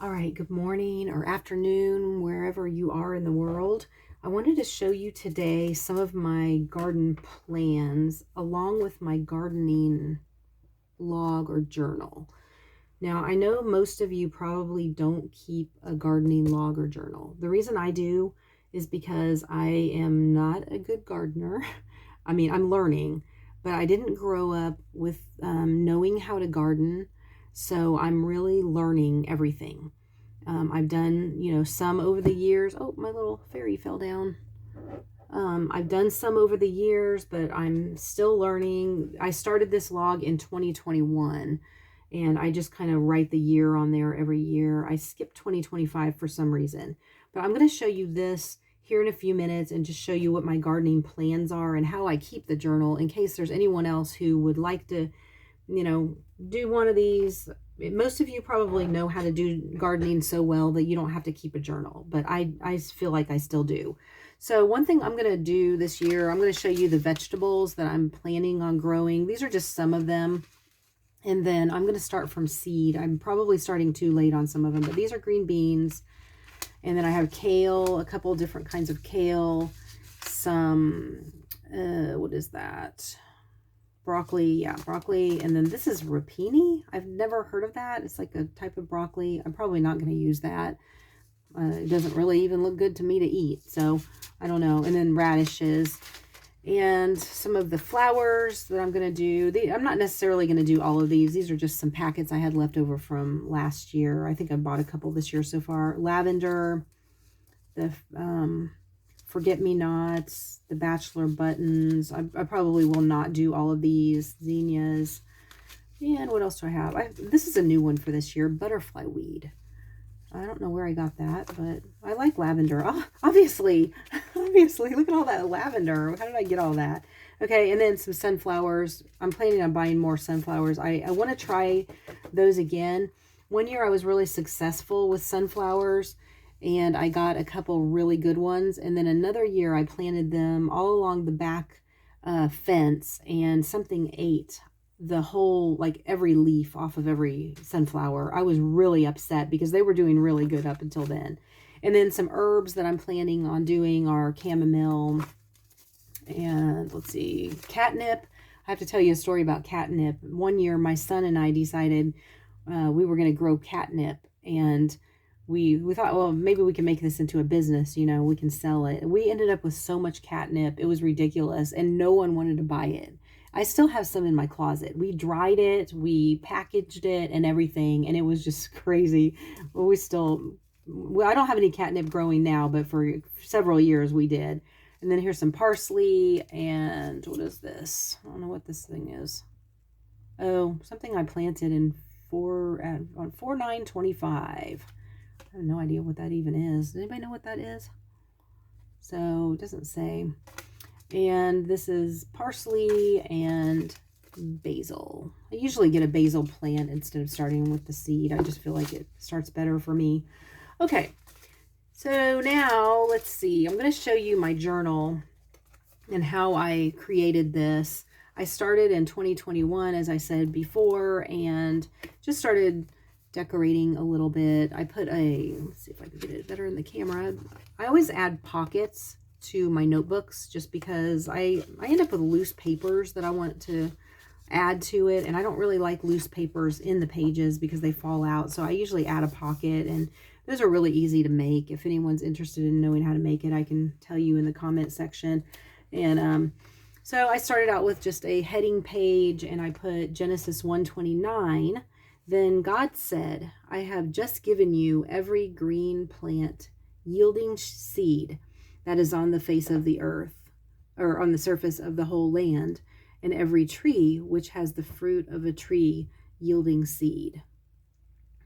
All right, good morning or afternoon, wherever you are in the world. I wanted to show you today some of my garden plans along with my gardening log or journal. Now, I know most of you probably don't keep a gardening log or journal. The reason I do is because I am not a good gardener. I mean, I'm learning, but I didn't grow up with knowing how to garden. So I'm really learning everything. I've done, some over the years. Oh, my little fairy fell down. I've done some over the years, but I'm still learning. I started this log in 2021, and I just kind of write the year on there every year. I skipped 2025 for some reason, but I'm going to show you this here in a few minutes and just show you what my gardening plans are and how I keep the journal in case there's anyone else who would like to, do one of these. Most of you probably know how to do gardening so well that you don't have to keep a journal, but I feel like I still do. So one thing I'm going to do this year, I'm going to show you the vegetables that I'm planning on growing. These are just some of them. And then I'm going to start from seed. I'm probably starting too late on some of them, but these are green beans. And then I have kale, a couple different kinds of kale, some, what is that? Broccoli, yeah, broccoli. And then this is rapini. I've never heard of that. It's like a type of broccoli. I'm probably not going to use that. It doesn't really even look good to me to eat, so I don't know. And then radishes and some of the flowers that I'm going to do. I'm not necessarily going to do all of these. These are just some packets I had left over from last year. I think I bought a couple this year so far. Lavender, the forget-me-nots, the bachelor buttons. I probably will not do all of these. Zinnias. And what else do I have? This is a new one for this year, butterfly weed. I don't know where I got that, but I like lavender. Oh, obviously, look at all that lavender. How did I get all that? Okay, and then some sunflowers. I'm planning on buying more sunflowers. I want to try those again. One year I was really successful with sunflowers, and I got a couple really good ones. And then another year I planted them all along the back fence, and something ate the whole, like every leaf off of every sunflower. I was really upset because they were doing really good up until then. And then some herbs that I'm planning on doing are chamomile and let's see, catnip. I have to tell you a story about catnip. One year my son and I decided we were going to grow catnip, and we thought, well, maybe we can make this into a business, we can sell it. We ended up with so much catnip. It was ridiculous, and no one wanted to buy it. I still have some in my closet. We dried it, we packaged it and everything, and it was just crazy. Well, I don't have any catnip growing now, but for several years we did. And then here's some parsley, and what is this? I don't know what this thing is. Oh, something I planted in on 4/9/25. I have no idea what that even is. Does anybody know what that is? So it doesn't say. And this is parsley and basil. I usually get a basil plant instead of starting with the seed. I just feel like it starts better for me. Okay, so now let's see. I'm going to show you my journal and how I created this. I started in 2021, as I said before, and just started decorating a little bit. I put let's see if I can get it better in the camera. I always add pockets to my notebooks just because I end up with loose papers that I want to add to it, and I don't really like loose papers in the pages because they fall out. So I usually add a pocket, and those are really easy to make. If anyone's interested in knowing how to make it, I can tell you in the comment section. And so I started out with just a heading page, and I put Genesis 1:29. Then God said, I have just given you every green plant yielding seed that is on the face of the earth, or on the surface of the whole land, and every tree which has the fruit of a tree yielding seed.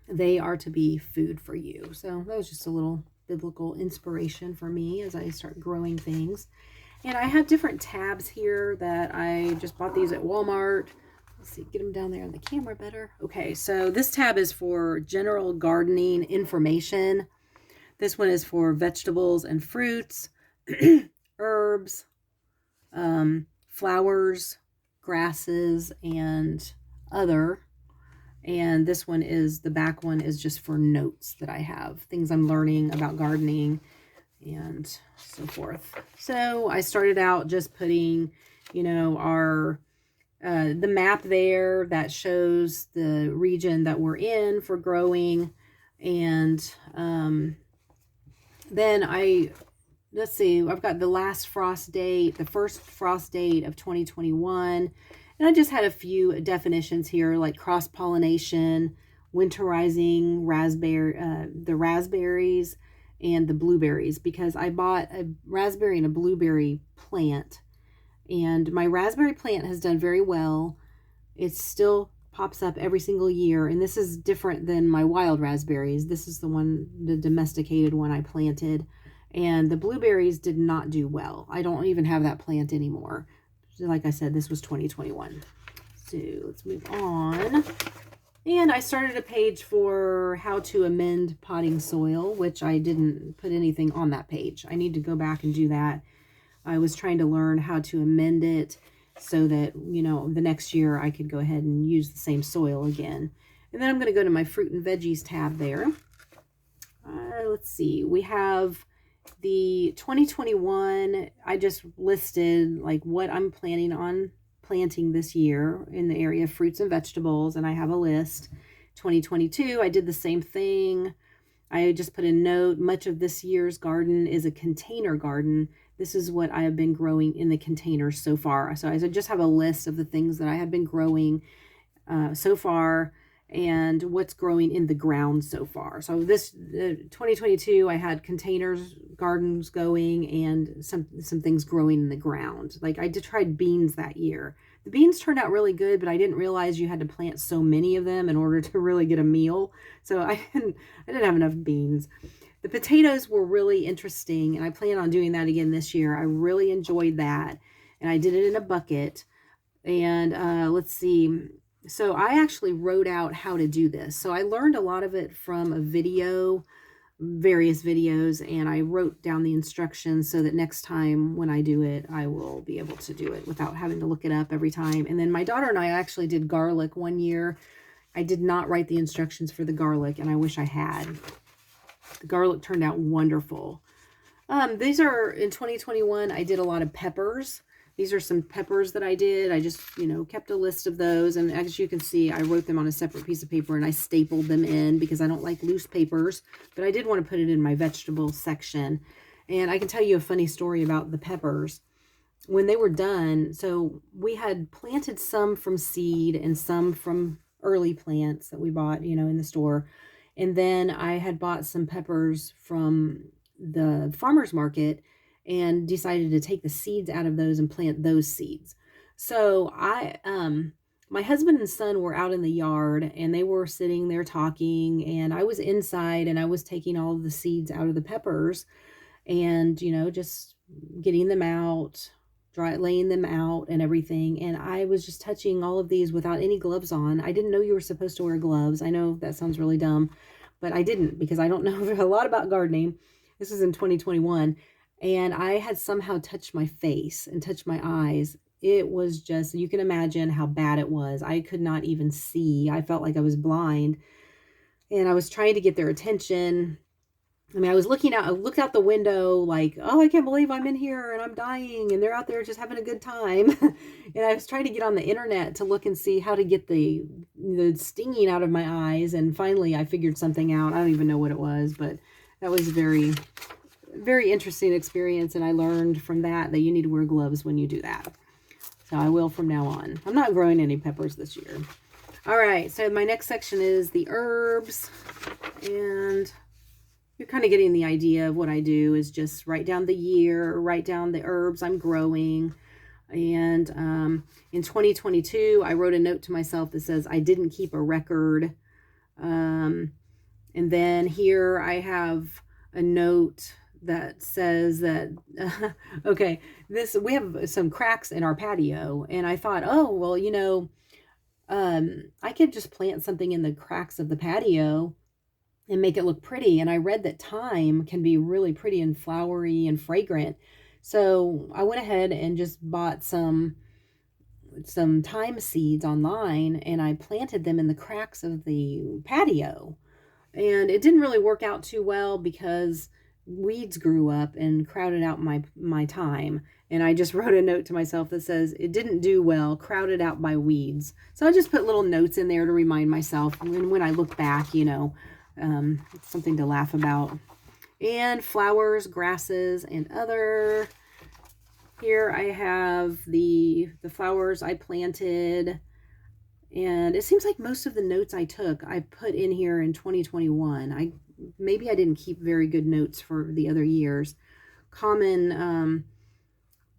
They are to be food for you. So that was just a little biblical inspiration for me as I start growing things. And I have different tabs here that I just bought these at Walmart. Let's see, get them down there on the camera better. Okay, so this tab is for general gardening information. This one is for vegetables and fruits, herbs, flowers, grasses, and other. And this one is, the back one is just for notes that I have, things I'm learning about gardening and so forth. So I started out just putting, you know, our the map there that shows the region that we're in for growing. And then let's see, I've got the last frost date, the first frost date of 2021. And I just had a few definitions here, like cross-pollination, winterizing the raspberries and the blueberries, because I bought a raspberry and a blueberry plant, and my raspberry plant has done very well. It still pops up every single year, and this is different than my wild raspberries. This is the domesticated one I planted, and the blueberries did not do well. I don't even have that plant anymore. Like I said, this was 2021. So let's move on. And I started a page for how to amend potting soil, which I didn't put anything on that page. I need to go back and do that. I was trying to learn how to amend it so that, you know, the next year I could go ahead and use the same soil again. And then I'm going to go to my fruit and veggies tab there. Let's see. We have the 2021. I just listed like what I'm planning on planting this year in the area of fruits and vegetables, and I have a list. 2022, I did the same thing. I just put a note, much of this year's garden is a container garden. This is what I have been growing in the containers so far. So I just have a list of the things that I have been growing so far and what's growing in the ground so far. So this 2022, I had containers, gardens going, and some things growing in the ground. Like I tried beans that year. The beans turned out really good, but I didn't realize you had to plant so many of them in order to really get a meal. So I didn't have enough beans. The potatoes were really interesting, and I plan on doing that again this year. I really enjoyed that, and I did it in a bucket. And let's see. So I actually wrote out how to do this. So I learned a lot of it from a video, various videos, and I wrote down the instructions so that next time when I do it, I will be able to do it without having to look it up every time. And then my daughter and I actually did garlic one year. I did not write the instructions for the garlic, and I wish I had. The garlic turned out wonderful. These are in 2021. I did a lot of peppers. These are some peppers that I did. I just, you know, kept a list of those. And as you can see, I wrote them on a separate piece of paper and I stapled them in because I don't like loose papers. But I did want to put it in my vegetable section. And I can tell you a funny story about the peppers. When they were done, so we had planted some from seed and some from early plants that we bought, you know, in the store. And then I had bought some peppers from the farmer's market and decided to take the seeds out of those and plant those seeds. So my husband and son were out in the yard and they were sitting there talking, and I was inside and I was taking all of the seeds out of the peppers and, you know, just getting them out, laying them out and everything. And I was just touching all of these without any gloves on. I didn't know you were supposed to wear gloves. I know that sounds really dumb, but I didn't, because I don't know a lot about gardening. This is in 2021. And I had somehow touched my face and touched my eyes. It was just, you can imagine how bad it was. I could not even see. I felt like I was blind. And I was trying to get their attention. I mean, I looked out the window like, oh, I can't believe I'm in here and I'm dying. And they're out there just having a good time. And I was trying to get on the internet to look and see how to get the stinging out of my eyes. And finally, I figured something out. I don't even know what it was, but that was very interesting experience, and I learned from that you need to wear gloves when you do that. So I will from now on. I'm not growing any peppers this year. All right, so my next section is the herbs, and you're kind of getting the idea of what I do is just write down the year, write down the herbs I'm growing. And in 2022, I wrote a note to myself that says I didn't keep a record. And then here I have a note that says that, okay, we have some cracks in our patio. And I thought, oh, well, you know, I could just plant something in the cracks of the patio and make it look pretty. And I read that thyme can be really pretty and flowery and fragrant. So I went ahead and just bought some some thyme seeds online, and I planted them in the cracks of the patio. And it didn't really work out too well because weeds grew up and crowded out my thyme. And I just wrote a note to myself that says it didn't do well, crowded out by weeds. So I just put little notes in there to remind myself. And when I look back, it's something to laugh about. And flowers, grasses, and other. Here I have the flowers I planted. And it seems like most of the notes I took, I put in here in 2021. Maybe I didn't keep very good notes for the other years. Common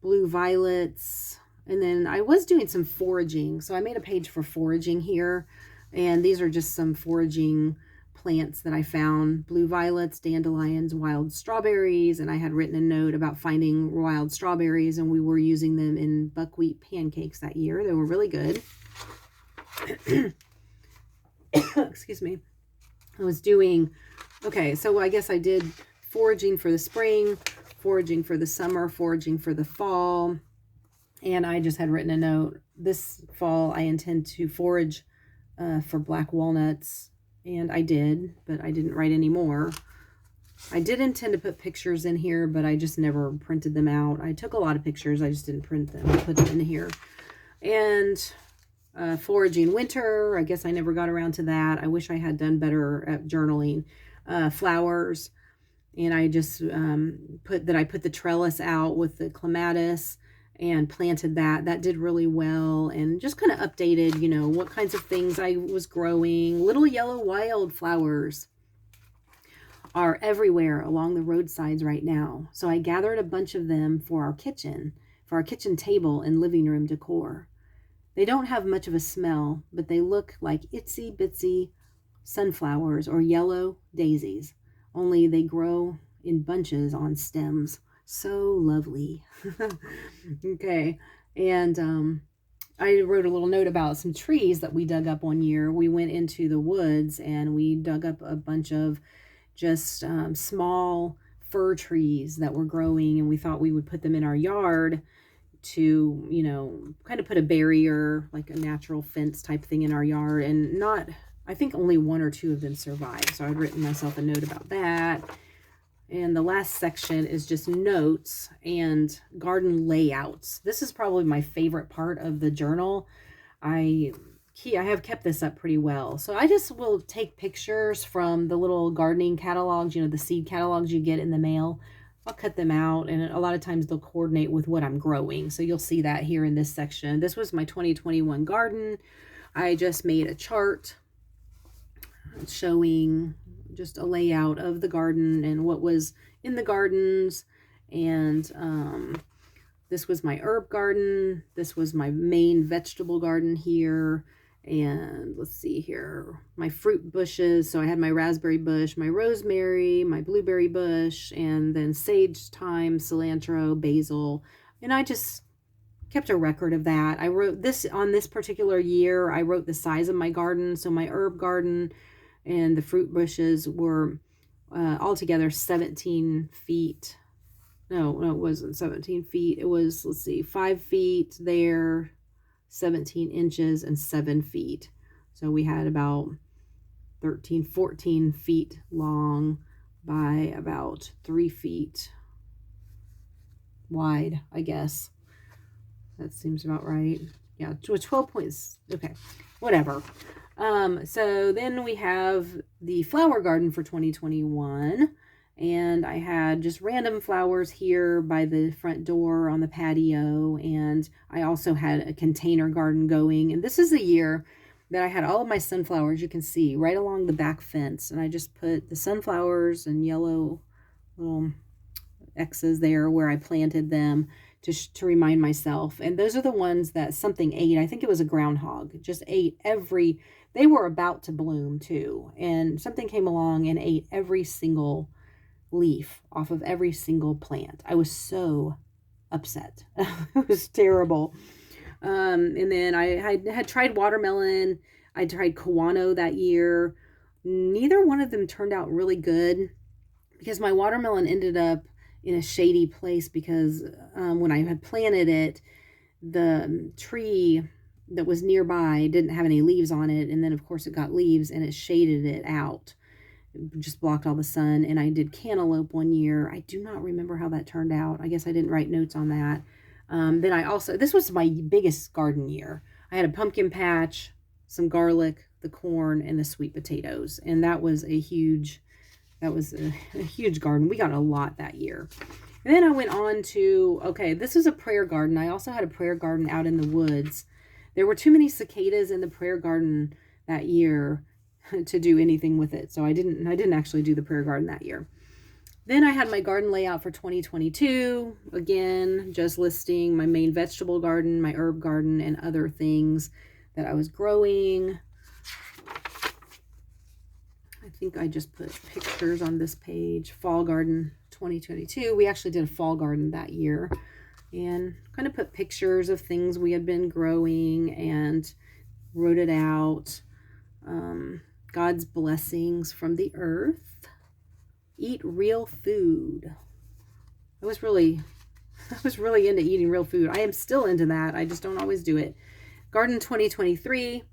blue violets. And then I was doing some foraging. So I made a page for foraging here. And these are just some foraging plants that I found. Blue violets, dandelions, wild strawberries. And I had written a note about finding wild strawberries. And we were using them in buckwheat pancakes that year. They were really good. Excuse me. I was doing, okay, so I guess I did foraging for the spring, foraging for the summer, foraging for the fall, and I just had written a note. This fall I intend to forage for black walnuts, and I did, but I didn't write any more. I did intend to put pictures in here, but I just never printed them out. I took a lot of pictures, I just didn't print them, put them in here. And foraging winter, I guess I never got around to that. I wish I had done better at journaling. Flowers, and I just put the trellis out with the clematis and planted that. That did really well, and just kind of updated, what kinds of things I was growing. Little yellow wildflowers are everywhere along the roadsides right now. So I gathered a bunch of them for our kitchen table and living room decor. They don't have much of a smell, but they look like itsy bitsy sunflowers or yellow daisies, only they grow in bunches on stems. So lovely. Okay, and I wrote a little note about some trees that we dug up one year. We went into the woods and we dug up a bunch of just small fir trees that were growing, and we thought we would put them in our yard to, kind of put a barrier, like a natural fence type thing in our yard. And I think only one or two of them survived. So I'd written myself a note about that. And the last section is just notes and garden layouts. This is probably my favorite part of the journal. I have kept this up pretty well. So I just will take pictures from the little gardening catalogs, the seed catalogs you get in the mail. I'll cut them out, and a lot of times they'll coordinate with what I'm growing. So you'll see that here in this section. This was my 2021 garden. I just made a chart showing just a layout of the garden and what was in the gardens. And this was my herb garden. This was my main vegetable garden here. And let's see here, my fruit bushes. So I had my raspberry bush, my rosemary, my blueberry bush, and then sage, thyme, cilantro, basil. And I just kept a record of that. I wrote this on this particular year. I wrote the size of my garden. So my herb garden and the fruit bushes were altogether 17 feet. No, it wasn't 17 feet. It was, 5 feet there, 17 inches, and 7 feet. So we had about 14 feet long by about 3 feet wide, I guess. That seems about right. Yeah, 12 points. Okay, whatever. So then we have the flower garden for 2021. And I had just random flowers here by the front door on the patio. And I also had a container garden going. And this is the year that I had all of my sunflowers, you can see, right along the back fence. And I just put the sunflowers and yellow little X's there where I planted them to remind myself. And those are the ones that something ate. I think it was a groundhog. Just ate they were about to bloom too. And something came along and ate every single leaf off of every single plant. I was so upset. It was terrible. And then I had tried watermelon. I tried Kawano that year. Neither one of them turned out really good because my watermelon ended up in a shady place because when I had planted it, the tree that was nearby didn't have any leaves on it. And then, of course, it got leaves and it shaded it out. It just blocked all the sun. And I did cantaloupe one year. I do not remember how that turned out. I guess I didn't write notes on that. Then I also, this was my biggest garden year. I had a pumpkin patch, some garlic, the corn, and the sweet potatoes. And that was a huge garden. We got a lot that year. And then I went on to, okay, this is a prayer garden. I also had a prayer garden out in the woods. There were too many cicadas in the prayer garden that year to do anything with it. So I didn't actually do the prayer garden that year. Then I had my garden layout for 2022. Again, just listing my main vegetable garden, my herb garden, and other things that I was growing. I think I just put pictures on this page. Fall garden 2022. We actually did a fall garden that year. And kind of put pictures of things we had been growing and wrote it out. God's blessings from the earth. Eat real food. I was really into eating real food. I am still into that. I just don't always do it. Garden 2023.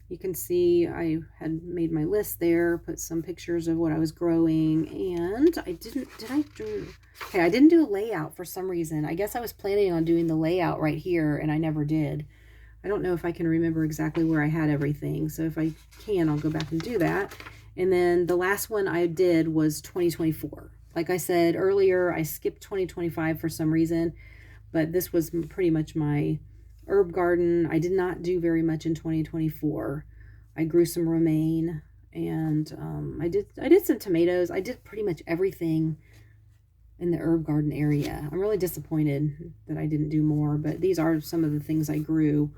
You can see I had made my list there, put some pictures of what I was growing, and I didn't do a layout for some reason. I guess I was planning on doing the layout right here, and I never did. I don't know if I can remember exactly where I had everything, so if I can, I'll go back and do that. And then the last one I did was 2024. Like I said earlier, I skipped 2025 for some reason, but this was pretty much my herb garden. I did not do very much in 2024. I grew some romaine, and I did some tomatoes. I did pretty much everything in the herb garden area. I'm really disappointed that I didn't do more, but these are some of the things I grew.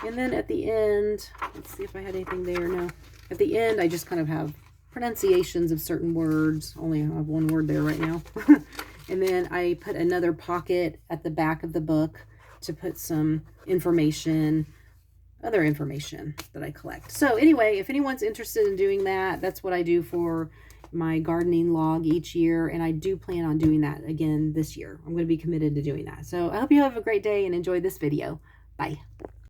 And then at the end, let's see if I had anything there. No. At the end, I just kind of have pronunciations of certain words. Only I have one word there right now. And then I put another pocket at the back of the book to put some information, other information that I collect. So anyway, if anyone's interested in doing that, that's what I do for my gardening log each year. And I do plan on doing that again this year. I'm going to be committed to doing that. So I hope you have a great day and enjoy this video. Bye.